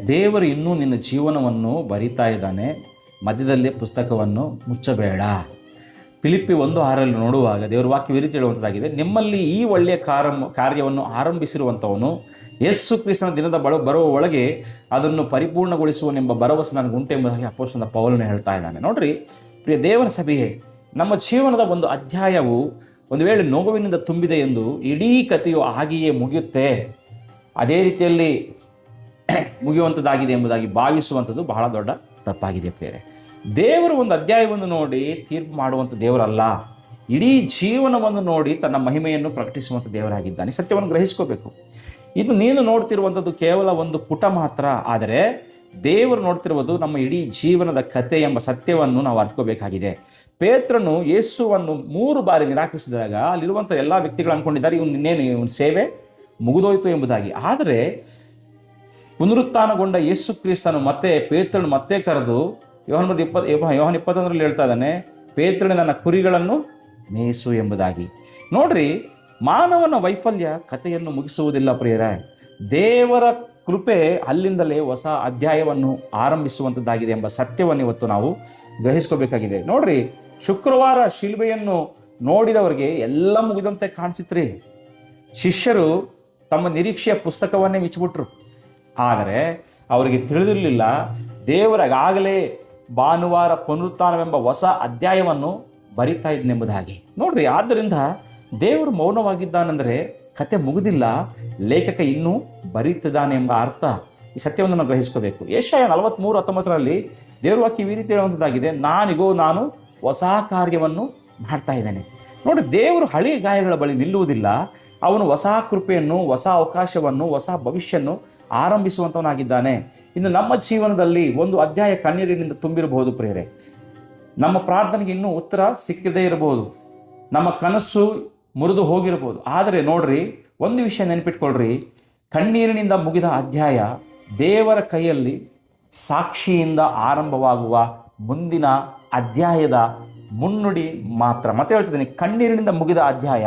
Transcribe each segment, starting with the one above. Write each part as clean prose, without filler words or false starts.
ದೇವರು ಇನ್ನೂ ನಿನ್ನ ಜೀವನವನ್ನು ಬರಿತಾ ಇದ್ದಾನೆ, ಮಧ್ಯದಲ್ಲಿ ಪುಸ್ತಕವನ್ನು ಮುಚ್ಚಬೇಡ. ಫಿಲಿಪ್ಪಿ 1:6 ನೋಡುವಾಗ ದೇವರ ವಾಕ್ಯ ಈ ರೀತಿ ಹೇಳುವಂಥದ್ದಾಗಿದೆ, ನಿಮ್ಮಲ್ಲಿ ಈ ಒಳ್ಳೆಯ ಕಾರ್ಯವನ್ನು ಆರಂಭಿಸಿರುವಂಥವನು ಯೇಸು ಕ್ರಿಸ್ತನ ದಿನದ ಬರುವ ಒಳಗೆ ಅದನ್ನು ಪರಿಪೂರ್ಣಗೊಳಿಸುವನೆಂಬ ಭರವಸೆ ನನಗುಂಟು ಎಂಬುದಾಗಿ ಅಪೊಸ್ತಲನಾದ ಪೌಲನು ಹೇಳ್ತಾ ಇದ್ದಾನೆ. ನೋಡ್ರಿ ಪ್ರಿಯ ದೇವರ ಸಭೆಯೇ, ನಮ್ಮ ಜೀವನದ ಒಂದು ಅಧ್ಯಾಯವು ಒಂದು ವೇಳೆ ನೋವಿನಿಂದ ತುಂಬಿದೆ ಎಂದು ಇಡೀ ಕಥೆಯು ಹಾಗೆಯೇ ಮುಗಿಯುತ್ತೆ, ಅದೇ ರೀತಿಯಲ್ಲಿ ಮುಗಿಯುವಂಥದ್ದಾಗಿದೆ ಎಂಬುದಾಗಿ ಭಾವಿಸುವಂಥದ್ದು ಬಹಳ ದೊಡ್ಡ ತಪ್ಪಾಗಿದೆ ಪ್ರಿಯರೇ. ದೇವರು ಒಂದು ಅಧ್ಯಾಯವನ್ನು ನೋಡಿ ತೀರ್ಪು ಮಾಡುವಂಥ ದೇವರಲ್ಲ, ಇಡೀ ಜೀವನವನ್ನು ನೋಡಿ ತನ್ನ ಮಹಿಮೆಯನ್ನು ಪ್ರಕಟಿಸುವಂಥ ದೇವರಾಗಿದ್ದಾನೆ. ಸತ್ಯವನ್ನು ಗ್ರಹಿಸ್ಕೋಬೇಕು. ಇದು ನೀನು ನೋಡ್ತಿರುವಂಥದ್ದು ಕೇವಲ ಒಂದು ಪುಟ ಮಾತ್ರ, ಆದರೆ ದೇವರು ನೋಡ್ತಿರುವುದು ನಮ್ಮ ಇಡೀ ಜೀವನದ ಕಥೆ ಎಂಬ ಸತ್ಯವನ್ನು ನಾವು ಅರ್ಥಕೋಬೇಕಾಗಿದೆ. ಪೇತ್ರನು ಯೇಸುವನ್ನು 3 ಬಾರಿ ನಿರಾಕರಿಸಿದಾಗ ಅಲ್ಲಿರುವಂಥ ಎಲ್ಲ ವ್ಯಕ್ತಿಗಳು ಅಂದ್ಕೊಂಡಿದ್ದಾರೆ ಇವನ ಸೇವೆ ಮುಗಿದೋಯ್ತು ಎಂಬುದಾಗಿ. ಆದರೆ ಪುನರುತ್ಥಾನಗೊಂಡ ಯೇಸು ಕ್ರಿಸ್ತನು ಮತ್ತೆ ಪೇತ್ರನು ಮತ್ತೆ ಕರೆದು ಯೋಹಾನ 21 ಹೇಳ್ತಾ ಇದ್ದಾನೆ, ಪೇತ್ರನೇ ನನ್ನ ಕುರಿಗಳನ್ನು ಮೇಯಿಸು ಎಂಬುದಾಗಿ. ನೋಡ್ರಿ, ಮಾನವನ ವೈಫಲ್ಯ ಕಥೆಯನ್ನು ಮುಗಿಸುವುದಿಲ್ಲ ಪ್ರಿಯರೇ. ದೇವರ ಕೃಪೆ ಅಲ್ಲಿಂದಲೇ ಹೊಸ ಅಧ್ಯಾಯವನ್ನು ಆರಂಭಿಸುವಂಥದ್ದಾಗಿದೆ ಎಂಬ ಸತ್ಯವನ್ನು ಇವತ್ತು ನಾವು ಗ್ರಹಿಸ್ಕೋಬೇಕಾಗಿದೆ. ನೋಡ್ರಿ, ಶುಕ್ರವಾರ ಶಿಲ್ಬೆಯನ್ನು ನೋಡಿದವರಿಗೆ ಎಲ್ಲ ಮುಗಿದಂತೆ ಕಾಣಿಸಿತ್ರಿ. ಶಿಷ್ಯರು ತಮ್ಮ ನಿರೀಕ್ಷೆಯ ಪುಸ್ತಕವನ್ನೇ ಮುಚ್ಚಿಬಿಟ್ರು. ಆದರೆ ಅವರಿಗೆ ತಿಳಿದಿರಲಿಲ್ಲ ದೇವರಾಗಲೇ ಭಾನುವಾರ ಪುನರುತ್ಥಾನವೆಂಬ ಹೊಸ ಅಧ್ಯಾಯವನ್ನು ಬರಿತಾ ಇದ್ನೆಂಬುದಾಗಿ. ನೋಡ್ರಿ, ಆದ್ದರಿಂದ ದೇವರು ಮೌನವಾಗಿದ್ದಾನೆಂದರೆ ಕತೆ ಮುಗಿದಿಲ್ಲ, ಲೇಖಕ ಇನ್ನೂ ಬರೀತಿದ್ದಾನೆ ಎಂಬ ಅರ್ಥ. ಈ ಸತ್ಯವನ್ನು ನಾವು ಗ್ರಹಿಸ್ಕೋಬೇಕು. ಯೆಶಾಯ 43:19 ದೇವರ ವಾಕ್ಯ ಈ ರೀತಿ ಹೇಳುವಂಥದ್ದಾಗಿದೆ, ನಾನು ಹೊಸ ಕಾರ್ಯವನ್ನು ಮಾಡ್ತಾ ಇದ್ದೇನೆ. ನೋಡಿ, ದೇವರು ಹಳೆಯ ಗಾಯಗಳ ಬಳಿ ನಿಲ್ಲುವುದಿಲ್ಲ. ಅವನು ಹೊಸ ಕೃಪೆಯನ್ನು, ಹೊಸ ಅವಕಾಶವನ್ನು, ಹೊಸ ಭವಿಷ್ಯನ್ನು ಆರಂಭಿಸುವಂಥವನಾಗಿದ್ದಾನೆ. ಇನ್ನು ನಮ್ಮ ಜೀವನದಲ್ಲಿ ಒಂದು ಅಧ್ಯಾಯ ಕಣ್ಣೀರಿನಿಂದ ತುಂಬಿರಬಹುದು ಪ್ರಿಯರೇ. ನಮ್ಮ ಪ್ರಾರ್ಥನೆಗೆ ಇನ್ನೂ ಉತ್ತರ ಸಿಕ್ಕದೇ ಇರಬಹುದು, ನಮ್ಮ ಕನಸು ಮುರಿದು ಹೋಗಿರಬಹುದು. ಆದರೆ ನೋಡ್ರಿ, ಒಂದು ವಿಷಯ ನೆನಪಿಟ್ಕೊಳ್ರಿ, ಕಣ್ಣೀರಿನಿಂದ ಮುಗಿದ ಅಧ್ಯಾಯ ದೇವರ ಕೈಯಲ್ಲಿ ಸಾಕ್ಷಿಯಿಂದ ಆರಂಭವಾಗುವ ಮುಂದಿನ ಅಧ್ಯಾಯದ ಮುನ್ನುಡಿ ಮಾತ್ರ. ಮತ್ತೆ ಹೇಳ್ತಿದ್ದೀನಿ, ಕಣ್ಣೀರಿನಿಂದ ಮುಗಿದ ಅಧ್ಯಾಯ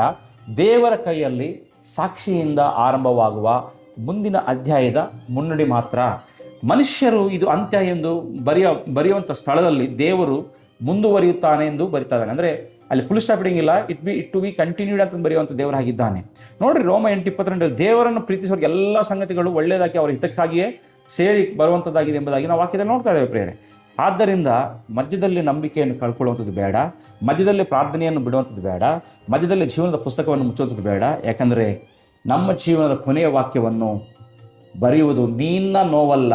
ದೇವರ ಕೈಯಲ್ಲಿ ಸಾಕ್ಷಿಯಿಂದ ಆರಂಭವಾಗುವ ಮುಂದಿನ ಅಧ್ಯಾಯದ ಮುನ್ನುಡಿ ಮಾತ್ರ. ಮನುಷ್ಯರು ಇದು ಅಂತ್ಯ ಎಂದು ಬರೆಯುವಂಥ ಸ್ಥಳದಲ್ಲಿ ದೇವರು ಮುಂದುವರಿಯುತ್ತಾನೆ ಎಂದು ಬರಿತಾ ಇದ್ದಾನೆ. ಅಂದರೆ ಅಲ್ಲಿ ಫುಲ್ ಸ್ಟಾಪ್ ಇಡಂಗಿಲ್ಲ, ಇಟ್ ಟು ಬಿ ಕಂಟಿನ್ಯೂಡ್ ಅಂತ ಬರೆಯುವಂಥ ದೇವರಾಗಿದ್ದಾನೆ. ನೋಡ್ರಿ, ರೋಮ 8:22 ದೇವರನ್ನು ಪ್ರೀತಿಸುವ ಎಲ್ಲ ಸಂಗತಿಗಳು ಒಳ್ಳೆಯದಾಗಿ ಅವರ ಹಿತಕ್ಕಾಗಿಯೇ ಸೇರಿ ಬರುವಂಥದ್ದಾಗಿದೆ ಎಂಬುದಾಗಿ ನಾವು ವಾಕ್ಯದಲ್ಲಿ ನೋಡ್ತಾ ಇದ್ದೇವೆ ಪ್ರಿಯರೇ. ಆದ್ದರಿಂದ ಮಧ್ಯದಲ್ಲಿ ನಂಬಿಕೆಯನ್ನು ಕಳ್ಕೊಳ್ಳುವಂಥದ್ದು ಬೇಡ, ಮಧ್ಯದಲ್ಲಿ ಪ್ರಾರ್ಥನೆಯನ್ನು ಬಿಡುವಂಥದ್ದು ಬೇಡ, ಮಧ್ಯದಲ್ಲಿ ಜೀವನದ ಪುಸ್ತಕವನ್ನು ಮುಚ್ಚುವಂಥದ್ದು ಬೇಡ. ಯಾಕಂದರೆ ನಮ್ಮ ಜೀವನದ ಕೊನೆಯ ವಾಕ್ಯವನ್ನು ಬರೆಯುವುದು ನಿನ್ನ ನೋವಲ್ಲ,